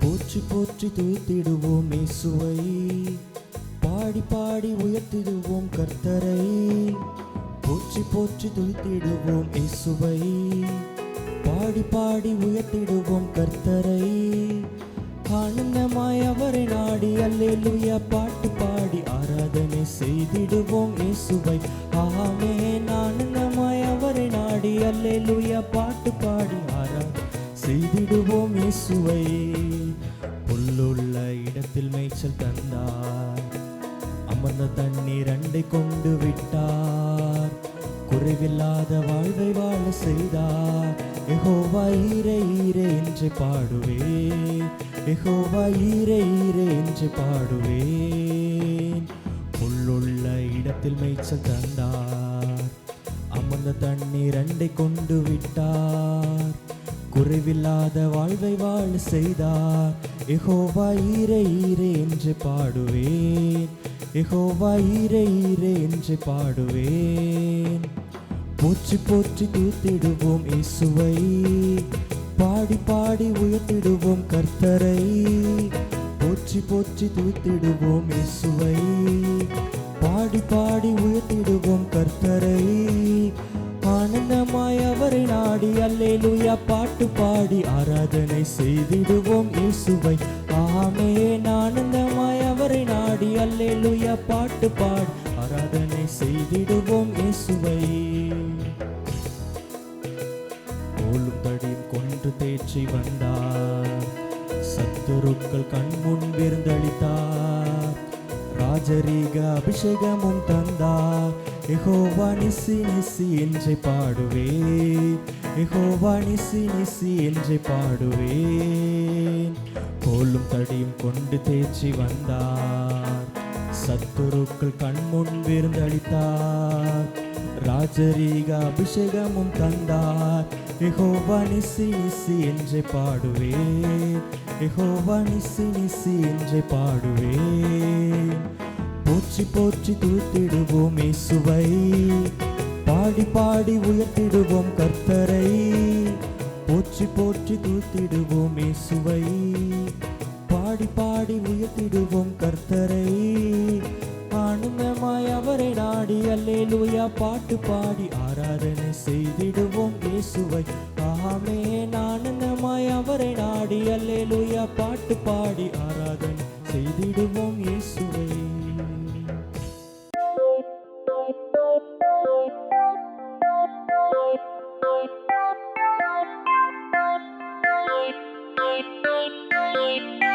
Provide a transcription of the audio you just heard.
போற்றி போற்றி துதித்திடுவோம் இயேசுவை, பாடி பாடி உயர்த்திடுவோம் கர்த்தரை. போற்றி போற்றி துதித்திடுவோம் இயேசுவை, பாடி பாடி உயர்த்திடுவோம் கர்த்தரை. ஆனந்தமாய் அவரை நாடி அல்லேலூயா பாட்டு பாடி ஆராதனை செய்திடுவோம் இயேசுவை. ஆமென். ஆனந்தமாய் அவரை நாடி அல்லேலூயா பாட்டு பாடி ஆராதனை செய்திடுவோம் இயேசுவை. புல்லுள்ள இடத்தில் மேய்ச்சல் தந்தார், அமர்ந்த தண்ணீர் அண்டை கொண்டு விட்டார். குறைவில்லாத வாழ்வை வாழ செய்தார். யெகோவா ஈரே ஈரே என்று பாடுவேன், யெகோவா ஈரே ஈரே என்று பாடுவேன். புல்லுள்ள இடத்தில் மேய்ச்சல் தந்தார், அமர்ந்த தண்ணீர் அண்டை கொண்டு விட்டார். குறைவில்லாத வாழ்வை வாழ செய்தார். யெகோவா ஈரே ஈரே என்று பாடுவேன், யெகோவா ஈரே ஈரே என்று பாடுவேன். போற்றி போற்றி துதித்திடுவோம் இயேசுவை, பாடி பாடி உயர்த்திடுவோம் கர்த்தரை. போற்றி போற்றி துதித்திடுவோம் இயேசுவை, பாடி பாடி உயர்த்திடுவோம் கர்த்தரை. ஆனந்தமாய் அவரை நாடி அல்லேலூயா பாட்டு பாடி ஆராதனை செய்திடுவோம் இயேசுவை. ஆமென். ஆனந்தமாய் அவரை நாடி அல்லேலூயா பாட்டு பாடி ஆராதனை செய்திடுவோம் இயேசுவை. கோலும் தடியும் கொன்று தேற்றி வந்தார், சத்துருக்கள் கண்முன் விருந்தளித்தார். ராஜரீக அபிஷேகமும் தந்தார். யெகோவா நிசி நிசி என்று பாடுவேன், யெகோவா நிசி நிசி என்று பாடுவேன். கோலும் தடியும் கொண்டு தேற்றி வந்தார், சத்துருக்கள் கண்முன் விருந்தளித்தார். ராஜரீக அபிஷேகமும் தந்தார். யெகோவா நிசி நிசி என்று பாடுவேன், யெகோவா நிசி நிசி என்று பாடுவேன். போற்றி போற்றி துதித்திடுவோம் இயேசுவை, பாடி பாடி உயர்த்திடுவோம் கர்த்தரை. போற்றி போற்றி துதித்திடுவோம் இயேசுவை, பாடி பாடி உயர்த்திடுவோம் கர்த்தரை. ஆனந்தமாய் அவரை நாடி அல்லேலூயா பாட்டு பாடி ஆராதனை செய்திடுவோம் இயேசுவை. ஆமென். ஆனந்தமாய் அவரை நாடி அல்லேலூயா பாட்டு பாடி ஆராதனை செய்திடுவோம் இயேசுவை. Bye.